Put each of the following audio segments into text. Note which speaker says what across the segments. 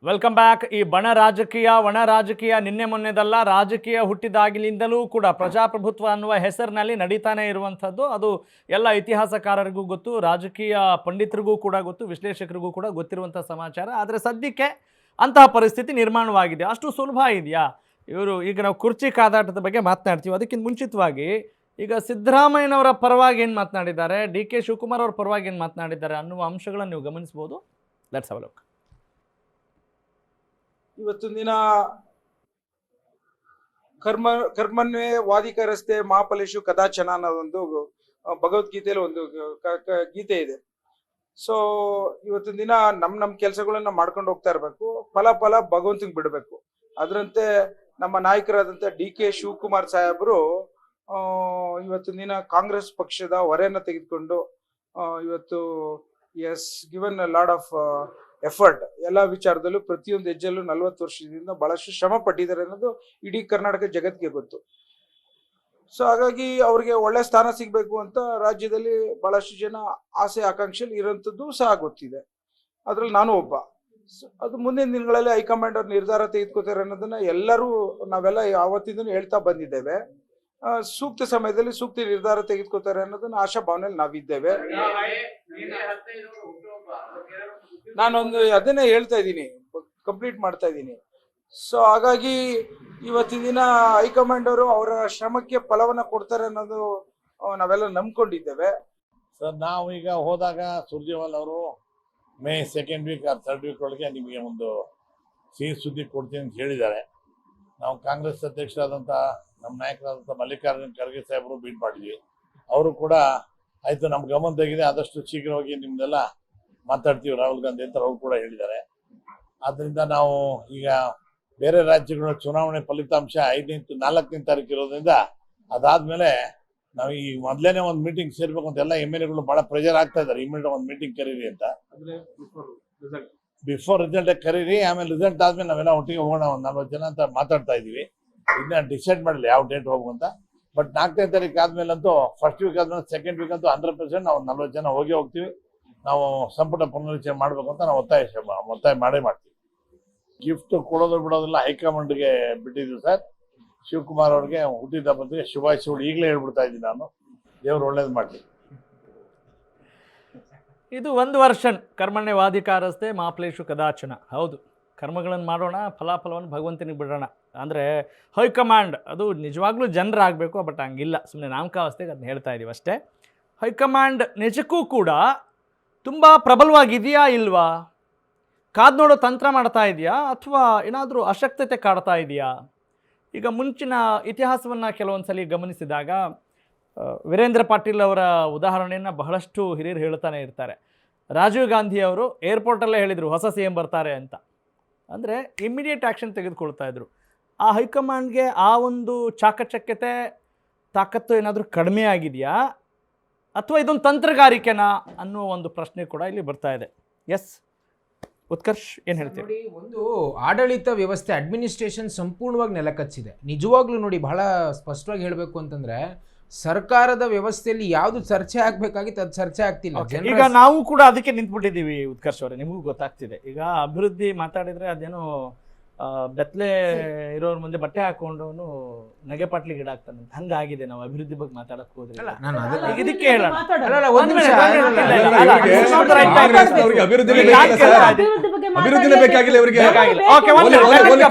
Speaker 1: Welcome back. ಈ ಒಣ ರಾಜಕೀಯ ನಿನ್ನೆ ಮೊನ್ನೆದಲ್ಲ, ರಾಜಕೀಯ ಹುಟ್ಟಿದಾಗಲಿಂದಲೂ ಕೂಡ ಪ್ರಜಾಪ್ರಭುತ್ವ ಅನ್ನುವ ಹೆಸರಿನಲ್ಲಿ ನಡೀತಾನೆ ಇರುವಂಥದ್ದು. ಅದು ಎಲ್ಲ ಇತಿಹಾಸಕಾರರಿಗೂ ಗೊತ್ತು, ರಾಜಕೀಯ ಪಂಡಿತರಿಗೂ ಕೂಡ ಗೊತ್ತು, ವಿಶ್ಲೇಷಕರಿಗೂ ಕೂಡ ಗೊತ್ತಿರುವಂಥ ಸಮಾಚಾರ. ಆದರೆ ಸದ್ಯಕ್ಕೆ ಅಂತಹ ಪರಿಸ್ಥಿತಿ ನಿರ್ಮಾಣವಾಗಿದೆ. ಅಷ್ಟು ಸುಲಭ ಇದೆಯಾ? ಈಗ ನಾವು ಕುರ್ಚಿ ಕಾದಾಟದ ಬಗ್ಗೆ ಮಾತನಾಡ್ತೀವಿ. ಅದಕ್ಕಿಂತ ಮುಂಚಿತವಾಗಿ ಈಗ ಸಿದ್ದರಾಮಯ್ಯನವರ ಪರವಾಗಿ ಏನು ಮಾತನಾಡಿದ್ದಾರೆ, ಡಿ ಕೆ ಶಿವಕುಮಾರ್ ಅವರ ಪರವಾಗಿ ಏನು ಮಾತನಾಡಿದ್ದಾರೆ ಅನ್ನುವ ಅಂಶಗಳನ್ನು ನೀವು ಗಮನಿಸಬಹುದು. Let's have a look.
Speaker 2: ಇವತ್ತಿನ ದಿನ ಕರ್ಮನ್ವೇ ವಾದಿಕರಸ್ತೆ ಮಹಾಫಲೇಶು ಕದಾಚನ ಅನ್ನೋದೊಂದು ಭಗವದ್ಗೀತೆಯಲ್ಲಿ ಒಂದು ಗೀತೆ ಇದೆ. ಸೊ ಇವತ್ತಿನ ದಿನ ನಮ್ ಕೆಲಸಗಳನ್ನ ಮಾಡ್ಕೊಂಡು ಹೋಗ್ತಾ ಇರ್ಬೇಕು, ಫಲ ಭಗವಂತಂಗೆ ಬಿಡಬೇಕು. ಅದರಂತೆ ನಮ್ಮ ನಾಯಕರಾದಂತ ಡಿ ಕೆ ಶಿವಕುಮಾರ್ ಸಾಹೇಬರು ಇವತ್ತಿನ ದಿನ ಕಾಂಗ್ರೆಸ್ ಪಕ್ಷದ ಹೊರೆಯನ್ನ ತೆಗೆದುಕೊಂಡು ಇವತ್ತು ಗಿವನ್ ಲಾಡ್ ಆಫ್ ಎಫರ್ಟ್ ಎಲ್ಲ ವಿಚಾರದಲ್ಲೂ ಪ್ರತಿಯೊಂದು ಹೆಜ್ಜೆಲ್ಲೂ 40 ವರ್ಷದಿಂದ ಬಹಳಷ್ಟು ಶ್ರಮ ಪಟ್ಟಿದ್ದಾರೆ ಅನ್ನೋದು ಇಡೀ ಕರ್ನಾಟಕ ಜಗತ್ತಿಗೆ ಗೊತ್ತು. ಸೊ ಹಾಗಾಗಿ ಅವ್ರಿಗೆ ಒಳ್ಳೆ ಸ್ಥಾನ ಸಿಗ್ಬೇಕು ಅಂತ ರಾಜ್ಯದಲ್ಲಿ ಬಹಳಷ್ಟು ಜನ ಆಸೆ ಆಕಾಂಕ್ಷೆಯಲ್ಲಿ ಇರೋಂಥದ್ದು ಸಹ ಗೊತ್ತಿದೆ. ಅದ್ರಲ್ಲಿ ನಾನು ಒಬ್ಬ. ಅದು ಮುಂದಿನ ದಿನಗಳಲ್ಲಿ ಹೈಕಮಾಂಡ್ ಅವ್ರ ನಿರ್ಧಾರ ತೆಗೆದುಕೋತಾರೆ ಅನ್ನೋದನ್ನ ನಾವೆಲ್ಲ ಯಾವತ್ತಿಂದನೂ ಹೇಳ್ತಾ ಬಂದಿದ್ದೇವೆ. ಸೂಕ್ತ ಸಮಯದಲ್ಲಿ ಸೂಕ್ತ ನಿರ್ಧಾರ ತೆಗೆದುಕೋತಾರೆ ಅನ್ನೋದನ್ನ ಆಶಾ ಭಾವನೆಯಲ್ಲಿ ನಾವಿದ್ದೇವೆ. ನಾನೊಂದು ಅದನ್ನೇ ಹೇಳ್ತಾ ಇದ್ದೀನಿ, ಕಂಪ್ಲೀಟ್ ಮಾಡ್ತಾ ಇದ್ದೀನಿ. ಸೊ ಹಾಗಾಗಿ ಇವತ್ತಿನ ದಿನ ಹೈಕಮಾಂಡ್ ಅವರು ಅವರ ಶ್ರಮಕ್ಕೆ ಫಲವನ್ನ ಕೊಡ್ತಾರೆ ಅನ್ನೋದು ನಾವೆಲ್ಲ ನಂಬ್ಕೊಂಡಿದ್ದೇವೆ.
Speaker 3: ಸರ್, ನಾವು ಈಗ ಹೋದಾಗ ಸುರ್ಜೇವಾಲ್ ಅವರು May 2nd weak R 3rd weak ಒಳಗೆ ನಿಮಗೆ ಒಂದು ಸಿಹಿ ಸುದ್ದಿ ಕೊಡ್ತೀನಿ ಅಂತ ಹೇಳಿದ್ದಾರೆ. ನಾವು ಕಾಂಗ್ರೆಸ್ ಅಧ್ಯಕ್ಷರಾದಂಥ ನಮ್ಮ ನಾಯಕರಾದಂಥ ಮಲ್ಲಿಕಾರ್ಜುನ್ ಖರ್ಗೆ ಸಾಹೇಬರು ಮೀಟ್ ಮಾಡಿದ್ವಿ. ಅವರು ಕೂಡ ಆಯಿತು, ನಮ್ಮ ಗಮನದಾಗಿದೆ, ಆದಷ್ಟು ಶೀಘ್ರವಾಗಿ ನಿಮ್ದೆಲ್ಲ ಮಾತಾಡ್ತೀವಿ ರಾಹುಲ್ ಗಾಂಧಿ ಅಂತ ಅವರು ಕೂಡ ಹೇಳಿದ್ದಾರೆ. ಆದ್ದರಿಂದ ನಾವು ಈಗ ಬೇರೆ ರಾಜ್ಯಗಳ ಚುನಾವಣೆ ಫಲಿತಾಂಶ 4ನೇ ತಾರೀಕು ಇರೋದ್ರಿಂದ ಅದಾದ್ಮೇಲೆ ನಾವು ಈ ಮೊದಲೇನೆ ಒಂದು ಮೀಟಿಂಗ್ ಸೇರ್ಬೇಕು ಅಂತ ಎಲ್ಲ MLAಗಳು ಬಹಳ ಪ್ರೆಷರ್ ಆಗ್ತಾ ಇದ್ದಾರೆ. ಇಮಿಡಿಯೇಟ್ ಒಂದು ಮೀಟಿಂಗ್ ಕರೀರಿ ಅಂತ, ಬಿಫೋರ್ ರಿಸಲ್ಟ್ ಕರೀರಿ, ಆಮೇಲೆ ರಿಸಲ್ಟ್ ಆದ್ಮೇಲೆ ನಾವೆಲ್ಲ ಒಟ್ಟಿಗೆ ಹೋಗೋಣ, ಒಂದು 40 ಜನ ಅಂತ ಮಾತಾಡ್ತಾ ಇದೀವಿ. ಇದನ್ನ ಡಿಸೈಡ್ ಮಾಡಲಿ ಯಾವ ಡೇಟ್ ಹೋಗುವಂತ. ಬಟ್ 4ನೇ ತಾರೀಕು ಆದ್ಮೇಲಂತೂ, 1st ವೀಕ್ ಆದ್ಮೇಲೆ 2nd ವೀಕ್ ಅಂತೂ 100% ನಾವು 40 ಜನ ಹೋಗ್ತೀವಿ. ನಾವು ಸಂಪುಟ ಪುನರ್ರಚನೆ ಮಾಡ್ಬೇಕು ಅಂತ ನಾವು ಒತ್ತಾಯ ಮಾಡೇ ಮಾಡ್ತೀವಿ. ಗಿಫ್ಟ್ ಕೊಡೋದು ಬಿಡೋದಿಲ್ಲ ಹೈಕಮಾಂಡ್ಗೆ ಬಿಟ್ಟಿದ್ವಿ ಸರ್. ಶಿವಕುಮಾರ್ ಅವ್ರಿಗೆ ಹುಟ್ಟಿದ ಹಬ್ಬಕ್ಕೆ ಶುಭಾಶಯಗಳು ಈಗಲೇ ಹೇಳ್ಬಿಡ್ತಾ ಇದ್ದೀನಿ ನಾನು. ದೇವ್ರು ಒಳ್ಳೇದು ಮಾಡಲಿ.
Speaker 1: ಇದು ಒಂದು ವರ್ಷನ್ ಕರ್ಮಣ್ಯವಾಧಿಕಾರಸ್ಥೆ ಮಾಫಲೇಶು ಕದಾಚನ. ಹೌದು, ಕರ್ಮಗಳನ್ನು ಮಾಡೋಣ, ಫಲಾಫಲವನ್ನು ಭಗವಂತನಿಗೆ ಬಿಡೋಣ. ಅಂದರೆ ಹೈಕಮಾಂಡ್ ಅದು ನಿಜವಾಗ್ಲೂ ಜನರಾಗಬೇಕು, ಬಟ್ ಹಂಗಿಲ್ಲ, ಸುಮ್ಮನೆ ನಾಮಕಾವಸ್ಥೆಗೆ ಅದನ್ನ ಹೇಳ್ತಾ ಇದ್ದೀವಿ ಅಷ್ಟೇ. ಹೈಕಮಾಂಡ್ ನಿಜಕ್ಕೂ ಕೂಡ ತುಂಬ ಪ್ರಬಲವಾಗಿದೆಯಾ ಇಲ್ವಾ, ಕಾದು ನೋಡೋ ತಂತ್ರ ಮಾಡ್ತಾ ಇದೆಯಾ, ಅಥವಾ ಏನಾದರೂ ಅಶಕ್ತತೆ ಕಾಡ್ತಾ ಇದೆಯಾ? ಈಗ ಮುಂಚಿನ ಇತಿಹಾಸವನ್ನು ಕೆಲವೊಂದು ಸಲ ಗಮನಿಸಿದಾಗ ವೀರೇಂದ್ರ ಪಾಟೀಲ್ ಅವರ ಉದಾಹರಣೆಯನ್ನು ಬಹಳಷ್ಟು ಹಿರಿಯರು ಹೇಳ್ತಾನೆ ಇರ್ತಾರೆ. ರಾಜೀವ್ ಗಾಂಧಿ ಅವರು ಏರ್ಪೋರ್ಟಲ್ಲೇ ಹೇಳಿದರು ಹೊಸ CM ಬರ್ತಾರೆ ಅಂತ. ಅಂದರೆ ಇಮ್ಮಿಡಿಯೇಟ್ ಆ್ಯಕ್ಷನ್ ತೆಗೆದುಕೊಳ್ತಾ ಇದ್ರು. ಆ ಹೈಕಮಾಂಡ್ಗೆ ಆ ಒಂದು ಚಾಕಚಕ್ಯತೆ ತಾಕತ್ತು ಏನಾದರೂ ಕಡಿಮೆ ಆಗಿದೆಯಾ, ಅಥವಾ ಇದೊಂದು ತಂತ್ರಗಾರಿಕೆನಾ ಅನ್ನೋ ಒಂದು ಪ್ರಶ್ನೆ ಕೂಡ ಇಲ್ಲಿ ಬರ್ತಾ ಇದೆ. ಎಸ್ ಉತ್ಕರ್ಷ್, ಏನು ಹೇಳ್ತೀವಿ?
Speaker 4: ನೋಡಿ, ಒಂದು ಆಡಳಿತ ವ್ಯವಸ್ಥೆ ಅಡ್ಮಿನಿಸ್ಟ್ರೇಷನ್ ಸಂಪೂರ್ಣವಾಗಿ ನೆಲಕಚ್ಚಿದೆ. ನಿಜವಾಗ್ಲೂ ನೋಡಿ, ಬಹಳ ಸ್ಪಷ್ಟವಾಗಿ ಹೇಳಬೇಕು ಅಂತಂದ್ರೆ ಸರ್ಕಾರದ ವ್ಯವಸ್ಥೆಯಲ್ಲಿ ಯಾವುದು ಚರ್ಚೆ ಆಗ್ಬೇಕಾಗಿತ್ತು ಅದು ಚರ್ಚೆ ಆಗ್ತಿಲ್ಲ.
Speaker 1: ಈಗ ನಾವು ಕೂಡ ಅದಕ್ಕೆ ನಿಂತ್ಬಿಟ್ಟಿದ್ದೀವಿ ಉತ್ಕರ್ಷ್ ಅವರೇ, ನಿಮಗೂ ಗೊತ್ತಾಗ್ತಿದೆ. ಈಗ ಅಭಿವೃದ್ಧಿ ಮಾತಾಡಿದ್ರೆ ಅದೇನೋ ಬೆತ್ತಲೆ ಇರೋರ್ ಮುಂದೆ ಬಟ್ಟೆ ಹಾಕೊಂಡವನು ನಗೆ ಪಾಟ್ಲಿಗೆ ಗಿಡಾಗ್ತಾನೆ, ಹಂಗಾಗಿದೆ ನಾವು ಅಭಿವೃದ್ಧಿ ಬಗ್ಗೆ ಮಾತಾಡಕ್ ಹೋದ್ರೆ. ಇದಕ್ಕೆ ಹೇಳೋಣ,
Speaker 5: ಅಭಿವೃದ್ಧಿನೇ ಬೇಕಾಗಿಲ್ಲ ಇವರಿಗೆ,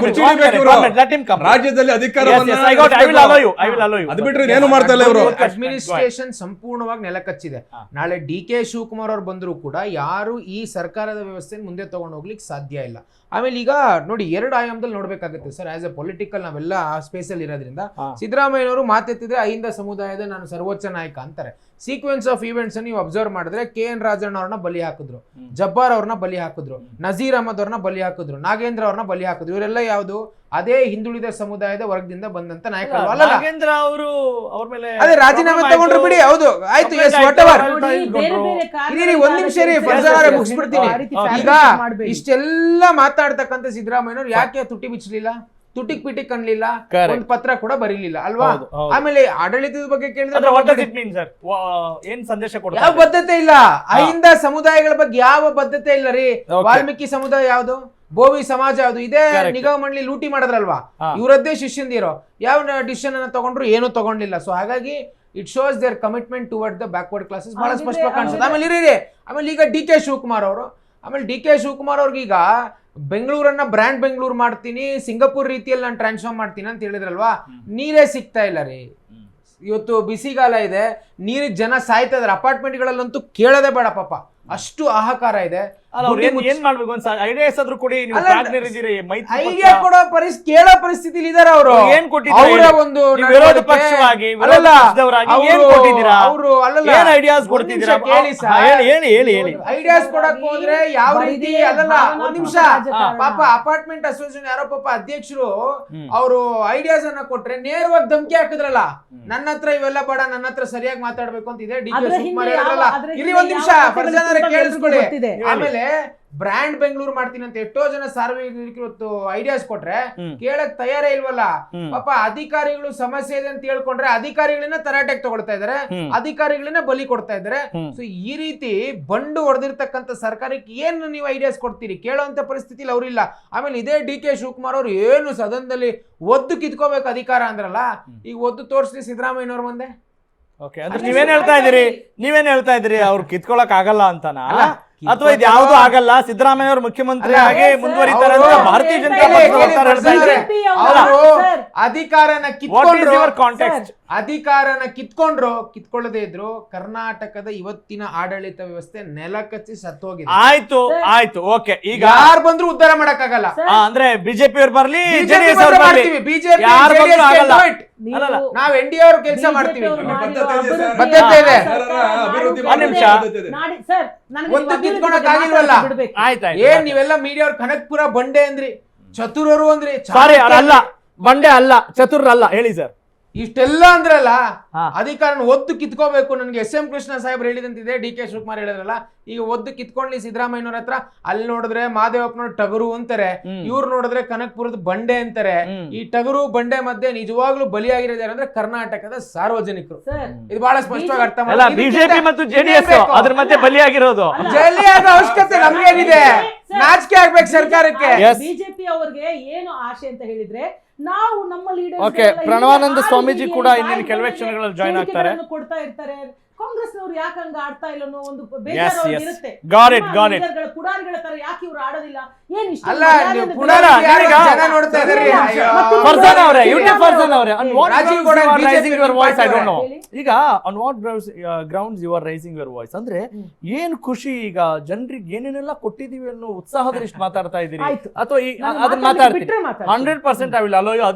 Speaker 5: ರಾಜ್ಯದಲ್ಲಿ ಅಧಿಕಾರ ಅದು ಬಿಟ್ಟರೆ ಏನು ಮಾಡ್ತಾ ಇಲ್ಲ ಇವರು.
Speaker 4: ಅಡ್ಮಿನಿಸ್ಟ್ರೇಷನ್ ಸಂಪೂರ್ಣವಾಗಿ ನೆಲಕಚ್ಚಿದೆ. ನಾಳೆ ಡಿ ಕೆ ಶಿವಕುಮಾರ್ ಅವ್ರು ಬಂದ್ರು ಕೂಡ ಯಾರು ಈ ಸರ್ಕಾರದ ವ್ಯವಸ್ಥೆ ಮುಂದೆ ತಗೊಂಡು ಹೋಗ್ಲಿಕ್ಕೆ ಸಾಧ್ಯ ಇಲ್ಲ. ಆಮೇಲೆ ಈಗ ನೋಡಿ, 2 ಆಯಾಮದಲ್ಲಿ ನೋಡ್ಬೇಕಾಗುತ್ತೆ ಸರ್. ಆಸ್ ಎ ಪೊಲಿಟಿಕಲ್ ನಾವೆಲ್ಲ ಆ ಸ್ಪೇಸ್ ಅಲ್ಲಿ ಇರೋದ್ರಿಂದ ಸಿದ್ದರಾಮಯ್ಯನವರು ಮಾತೆತ್ತಿದ್ರೆ ಅಹಿಂದ ಸಮುದಾಯದ ನಾನು ಸರ್ವೋಚ್ಚ ನಾಯಕ ಅಂತಾರೆ. ಸೀಕ್ವೆನ್ಸ್ ಆಫ್ ಈವೆಂಟ್ಸ್ ನೀವು ಅಬ್ಸರ್ವ್ ಮಾಡಿದ್ರೆ KN ರಾಜಣ್ಣ ಅವ್ರನ್ನ ಬಲಿ ಹಾಕಿದ್ರು, ಜಬ್ಬಾರ್ ಅವ್ರನ್ನ ಬಲಿ ಹಾಕಿದ್ರು, ನಜೀರ್ ಅಹಮದ್ ಅವ್ರನ್ನ ಬಲಿ ಹಾಕಿದ್ರು, ನಾಗೇಂದ್ರ ಅವ್ರನ್ನ ಬಲಿ ಹಾಕಿದ್ರು. ಇವರೆಲ್ಲ ಯಾವುದು ಅದೇ ಹಿಂದುಳಿದ ಸಮುದಾಯದ ವರ್ಗದಿಂದ ಬಂದಂತ ನಾಯಕರು ಅಲ್ಲ.
Speaker 1: ನಾಗೇಂದ್ರ ಅವರು ಅವ್ರ ಮೇಲೆ
Speaker 4: ಅದೇ ರಾಜೀನಾಮೆ ತಗೊಂಡ್ರು ಬಿಡಿ, ಹೌದು ಆಯ್ತು, ಎಸ್ ವಾಟ್ ಎವರ್. ಒಂದ್ ನಿಮಿಷ ರೀ, ಮುಗಿಸ್ಬಿಡ್ತೀನಿ. ಈಗ ಇಷ್ಟೆಲ್ಲ ಮಾತಾಡ್ತಕ್ಕಂಥ ಸಿದ್ದರಾಮಯ್ಯನವ್ರು ಯಾಕೆ ತುಟಿ ಬಿಚ್ಚಲಿಲ್ಲ, ತುಟಿಕ್ ಪಿಟಿಕ್ ಅನ್ಲಿಲ್ಲ, ಒಂದು ಪತ್ರ ಕೂಡ ಬರೀಲಿಲ್ಲ ಅಲ್ವಾ? ಆಮೇಲೆ ಆಡಳಿತದ ಬಗ್ಗೆ ಕೇಳಿದ್ರೆ
Speaker 1: ಏನ್ ಸಂದೇಶ ಕೊಡ್ತಾರೆ?
Speaker 4: ಯಾವ ಬದ್ಧತೆ ಇಲ್ಲ. ಅಹಿಂದ ಸಮುದಾಯಗಳ ಬಗ್ಗೆ ಯಾವ ಬದ್ಧತೆ ಇಲ್ಲ ರೀ. ವಾಲ್ಮೀಕಿ ಸಮುದಾಯ ಯಾವ್ದು, ಬೋವಿ ಸಮಾಜ ಅದು ಇದೇ
Speaker 1: Correct.
Speaker 4: ನಿಗಮ ಮಂಡಳಿ ಲೂಟಿ ಮಾಡಿದ್ರಲ್ವಾ,
Speaker 1: ಹಾ.
Speaker 4: ಇವರದ್ದೇ ಶಿಷ್ಯಂದಿರೋ ಯಾವ ಡಿಸಿಷನ್ ಅನ್ನ ತಗೊಂಡ್ರು ಏನೂ ತಗೊಂಡಿಲ್ಲ. ಸೊ ಹಾಗಾಗಿ it shows their commitment toward the backward classes ಬಹಳ
Speaker 6: ಹಾಗಿದ್ರೆ-
Speaker 4: ಸ್ಪಷ್ಟವಾಗಿ ಕಾಣಿಸುತ್ತೆ. ಆಮೇಲೆ ಇರೀ, ಆಮೇಲೆ ಈಗ ಡಿ ಕೆ ಶಿವಕುಮಾರ್ ಅವರು, ಆಮೇಲೆ ಡಿ ಕೆ ಶಿವಕುಮಾರ್ ಅವ್ರಿಗೀಗ ಬೆಂಗಳೂರನ್ನ ಬ್ರ್ಯಾಂಡ್ ಬೆಂಗಳೂರು ಮಾಡ್ತೀನಿ, ಸಿಂಗಾಪುರ್ ರೀತಿಯಲ್ಲಿ ನಾನು ಟ್ರಾನ್ಸ್ಫಾರ್ಮ್ ಮಾಡ್ತೀನಿ ಅಂತ ಹೇಳಿದ್ರಲ್ವಾ, ನೀರೇ ಸಿಗ್ತಾ ಇಲ್ಲ ರೀ. ಇವತ್ತು ಬಿಸಿಗಾಲ ಇದೆ, ನೀರಿಗೆ ಜನ ಸಾಯ್ತಾ ಇದಾರೆ, ಅಪಾರ್ಟ್ಮೆಂಟ್ಗಳಲ್ಲಂತೂ ಕೇಳೋದೇ ಬೇಡ ಪಾಪ, ಅಷ್ಟು ಹಾಹಾಕಾರ ಇದೆ.
Speaker 1: ಅಲ್ಲ ಅವ್ರು ಏನ್ ಮಾಡ್ಬೇಕು ಒಂದ್ ಐಡಿಯಾಸ್ ಆದ್ರೂ ಕೊಡಿ. ನೀವು
Speaker 4: ಅಲ್ಲ,
Speaker 1: partner ಇದ್ದೀರಿ, ಮೈತ್ರಿ
Speaker 4: ಐಡಿಯಾ ಕೊಡೋ ಕೇಳೋ ಪರಿಸ್ಥಿತಿಲಿ ಇದಾರೆ ಅವರು.
Speaker 1: ಏನ್ ಕೊಟ್ಟಿದ್ದೀರಾ
Speaker 4: ಅವರ
Speaker 1: ಹೇಳಿ?
Speaker 4: ಒಂದು
Speaker 1: ನೀವು ವಿರೋಧ ಪಕ್ಷವಾಗಿ, ವಿರೋಧ ಪಕ್ಷದವರಾಗಿ ಏನ್ ಕೊಟ್ಟಿದ್ದೀರಾ? ಏನ್ ಐಡಿಯಾಸ್ ಕೊಡ್ತಿದ್ದೀರಾ? ಹೇಳಿ.
Speaker 4: ಐಡಿಯಾಸ್ ಕೊಡಕ್ ಹೋದ್ರೆ ಯಾವ ರೀತಿ
Speaker 6: ಬರೀ
Speaker 4: ಅಲ್ಲಲ್ಲ, ಒಂದ್
Speaker 6: ಭಾವನಾತ್ಮಕ
Speaker 4: ನಿಮಿಷ
Speaker 6: ರಾಜಕಾರಣ.
Speaker 4: ಪಾಪ ಅಪಾರ್ಟ್ಮೆಂಟ್ ಅಸೋಸಿಯೇಷನ್ ಯಾರೋ ಪಾಪ ಅಧ್ಯಕ್ಷರು ಅವರು ಐಡಿಯಾಸ್ ಅನ್ನ ಕೊಟ್ರೆ ನೇರವಾಗಿ ಧಮಕಿ ಹಾಕಿದ್ರಲ್ಲ, ನನ್ನ ಹತ್ರ ಇವೆಲ್ಲ ಬೇಡ, ನನ್ನ ಹತ್ರ ಸರಿಯಾಗಿ ಮಾತಾಡ್ಬೇಕು ಅಂತ ಇದೆ ಡಿ ಕೆ
Speaker 6: ಅದ್ರ
Speaker 4: ಶಿವಕುಮಾರ್
Speaker 6: ಹಿಂದೆ
Speaker 4: ಹೇಳಿದ್ರಲ್ಲ.
Speaker 6: ಅದ್ರ
Speaker 4: ಇಲ್ಲಿ
Speaker 6: ಹಿಂದೆ
Speaker 4: ಒಂದ್ ನಿಮಿಷ
Speaker 6: ಯಾವ
Speaker 4: ಫರ್ಜಾನ್ ಅವರೇ
Speaker 6: ಕಥೆಗಳು
Speaker 4: ಕೇಳಿಸ್ಕೊಳ್ಳಿ.
Speaker 6: ಗೊತ್ತಿದೆ.
Speaker 4: ಆಮೇಲೆ ಬ್ರ್ಯಾಂಡ್ ಬೆಂಗಳೂರು ಮಾಡ್ತೀನಿ ಅಂತ ಎಷ್ಟೋ ಜನ ಸಾರ್ವಜನಿಕರು ಇವತ್ತು ಐಡಿಯಾಸ್ ಕೊಟ್ರೆ ಕೇಳಕ್ ತಯಾರೇ ಇಲ್ವಲ್ಲ. ಪಾಪ ಅಧಿಕಾರಿಗಳು ಸಮಸ್ಯೆ ಇದೆ ಅಂತ ಹೇಳ್ಕೊಂಡ್ರೆ ಅಧಿಕಾರಿಗಳನ್ನ ತರಾಟೆಗೆ ತಗೊಳ್ತಾ ಇದಾರೆ, ಅಧಿಕಾರಿಗಳನ್ನ ಬಲಿ ಕೊಡ್ತಾ ಇದಾರೆ. ಸೊ ಈ ರೀತಿ ಬಂಡು ಹೊಡೆದಿರ್ತಕ್ಕಂಥ ಸರ್ಕಾರಕ್ಕೆ ಏನು ನೀವು ಐಡಿಯಾಸ್ ಕೊಡ್ತೀರಿ? ಕೇಳೋಂತ ಪರಿಸ್ಥಿತಿಲಿ ಅವ್ರಿಲ್ಲ. ಆಮೇಲೆ ಇದೇ ಡಿ ಕೆ ಶಿವಕುಮಾರ್ ಅವ್ರು ಏನು ಸದನದಲ್ಲಿ ಒದ್ದು ಕಿತ್ಕೋಬೇಕು ಅಧಿಕಾರ ಅಂದ್ರಲ್ಲ, ಈಗ ಒದ್ದು ತೋರಿಸ್ಲಿ ಸಿದ್ದರಾಮಯ್ಯನವ್ರ ಮುಂದೆ.
Speaker 1: ಓಕೆ, ಅಂದ್ರೆ ನೀವೇನ್ ಹೇಳ್ತಾ ಇದ್ದೀರಿ ಅವ್ರು ಕಿತ್ಕೊಳಕ್ ಆಗಲ್ಲ ಅಂತನಾ, ಅಥವಾ ಇದು ಯಾವ್ದು ಆಗಲ್ಲ, ಸಿದ್ದರಾಮಯ್ಯ ಅವರು ಮುಖ್ಯಮಂತ್ರಿ ಆಗಿ ಮುಂದುವರಿತಾರೆ ಅಂತ ಭಾರತೀಯ ಜನತಾ ಪಕ್ಷದ ವಕ್ತಾರ ಹೇಳ್ತಾ ಇದ್ದಾರೆ.
Speaker 4: ಅವರು ಅಧಿಕಾರನ
Speaker 1: ಕಾಂಟೆಕ್ಸ್ಟ್
Speaker 4: ಅಧಿಕಾರನ ಕಿತ್ಕೊಳ್ಳದೆ ಇದ್ರು ಕರ್ನಾಟಕದ ಇವತ್ತಿನ ಆಡಳಿತ ವ್ಯವಸ್ಥೆ ನೆಲಕಚ್ಚಿ ಸತ್ತೋಗಿದೆ.
Speaker 1: ಆಯ್ತು ಓಕೆ. ಈಗ
Speaker 4: ಯಾರು ಬಂದ್ರು ಉದ್ಧಾರ ಮಾಡಕ್ಕಾಗಲ್ಲ.
Speaker 1: ಅಂದ್ರೆ ಬಿಜೆಪಿ ಅವ್ರು ಬರ್ಲಿ,
Speaker 4: ಬಿಜೆಪಿ
Speaker 1: ಜೆಡಿಎಸ್ ಅವ್ರು ಬರ್ಲಿ,
Speaker 4: ಬಿಜೆಪಿ
Speaker 1: ಯಾರು ಬಂದ್ರು ಆಗಲ್ಲ.
Speaker 6: ಅಲ್ಲಲ್ಲ,
Speaker 4: ನಾವ್ ಎನ್ ಡಿ ಅವ್ರ ಕೆಲಸ ಮಾಡ್ತೀವಿ.
Speaker 3: ಬದ್ಧತೆ
Speaker 4: ಇದೆ.
Speaker 1: ಒಂದ್ ನಿಮಿಷ.
Speaker 4: ಒಂದು ಕಿತ್ಕೊಳಕ್ ಆಗಿಲ್ವಲ್ಲ.
Speaker 1: ಆಯ್ತಾಯ್ತು.
Speaker 4: ಏನ್ ನೀವೆಲ್ಲ ಮೀಡಿಯಾ ಅವ್ರ ಕನಕ್ಪುರ ಬಂಡೆ ಅಂದ್ರಿ, ಚತುರರು ಅಂದ್ರಿ,
Speaker 1: ಸಾರಿ ಅಲ್ಲ, ಬಂಡೆ ಅಲ್ಲ, ಚತುರಲ್ಲ, ಹೇಳಿ ಸರ್.
Speaker 4: ಇಷ್ಟೆಲ್ಲ ಅಂದ್ರಲ್ಲ,
Speaker 1: ಹಾ.
Speaker 4: ಅಧಿಕಾರನ ಒದ್ದು ಕಿತ್ಕೋಬೇಕು. ನನಗೆ ಎಸ್ ಎಂ ಕೃಷ್ಣ ಸಾಹೇಬ್ರು ಹೇಳಿದಂತಿದೆ, ಡಿ ಕೆ ಶಿವಕುಮಾರ್ ಹೇಳಿದ್ರಲ್ಲ, ಈಗ ಒದ್ದು ಕಿತ್ಕೊಂಡ್ಲಿ ಸಿದ್ದರಾಮಯ್ಯನವ್ರ ಹತ್ರ. ಅಲ್ಲಿ ನೋಡಿದ್ರೆ ಮಾದೇವಪ್ಪನವ್ರು ಟಗರು ಅಂತಾರೆ, ಇವ್ರು ನೋಡಿದ್ರೆ ಕನಕ್ಪುರದ ಬಂಡೆ ಅಂತಾರೆ. ಈ ಟಗರು ಬಂಡೆ ಮಧ್ಯೆ ನಿಜವಾಗ್ಲೂ ಬಲಿಯಾಗಿರೋದು ಅಂದ್ರೆ ಕರ್ನಾಟಕದ ಸಾರ್ವಜನಿಕರು. ಇದು ಬಹಳ ಸ್ಪಷ್ಟವಾಗಿ ಅರ್ಥ
Speaker 1: ಅಲ್ಲ, ಬಿಜೆಪಿ ಮತ್ತು ಜೆಡಿಎಸ್ ಅದ್ರ ಮಧ್ಯೆ ಬಲಿಯಾಗಿರೋದು.
Speaker 4: ಜಲಿಯಾದ ಅವಶ್ಯಕತೆ ನಮ್ಗೇನಿದೆ? ನಾಚಿಕೆ ಆಗ್ಬೇಕು ಸರ್ಕಾರಕ್ಕೆ.
Speaker 6: ಬಿಜೆಪಿ ಅವ್ರಿಗೆ ಏನು ಆಶೆ ಅಂತ ಹೇಳಿದ್ರೆ, ನಾವು ನಮ್ಮ ಲೀಡರ್ಸ್
Speaker 1: ಓಕೆ, ಪ್ರಣವಾನಂದ ಸ್ವಾಮೀಜಿ ಕೂಡ ಇನ್ನೇನು ಕೆಲವೇ ಕ್ಷಣಗಳಲ್ಲಿ ಜಾಯ್ನ್ ಆಗ್ತಾರೆ.
Speaker 6: ಕೊಡ್ತಾ ಇರ್ತಾರೆ. ಕಾಂಗ್ರೆಸ್ನವರು ಯಾಕೆ ಹಂಗ ಆಡ್ತಾ ಇಲ್ಲ ಅನ್ನೋ ಒಂದು ಬೇಜಾರು ಅವ್ರಿಗೆ ಇರುತ್ತೆ.
Speaker 1: got it.
Speaker 6: ಪುಡಾರಿಗಳ ತರ ಯಾಕೆ ಇವ್ರು ಆಡೋದಿಲ್ಲ? ಏನ್ ಇಷ್ಟ
Speaker 4: ಅಲ್ಲ, ನೀವು ಪುಡಾರಿ ಜನ ನೋಡ್ತಾ ಇದಾರೆ.
Speaker 1: ಫರ್ಜಾನ್ ಅವರೇ, ಯೂಟ್ಯೂಬ್ ಫರ್ಜಾನ್ ಅವರೇ, on what
Speaker 4: Rajiv
Speaker 1: grounds
Speaker 4: Gowda
Speaker 1: you are
Speaker 4: BJP
Speaker 1: raising your voice? I don't know.
Speaker 6: ಹೇಳಿ.
Speaker 1: ಈಗ on what grounds you are raising your voice ಅಂದ್ರೆ ಏನ್ ಖುಷಿ, ಈಗ ಜನರಿಗೆ ಏನೇನೆಲ್ಲ ಕೊಟ್ಟಿದೀವಿ ಅನ್ನೋ ಉತ್ಸಾಹದಲ್ಲಿ ಇಷ್ಟು ಮಾತಾಡ್ತಾ ಇದ್ದೀರಿ,
Speaker 6: ಆಯ್ತು.
Speaker 1: ಅಥವಾ ಅದನ್ನ ಮಾತಾಡ್ತೀನಿ 100% I will allow you.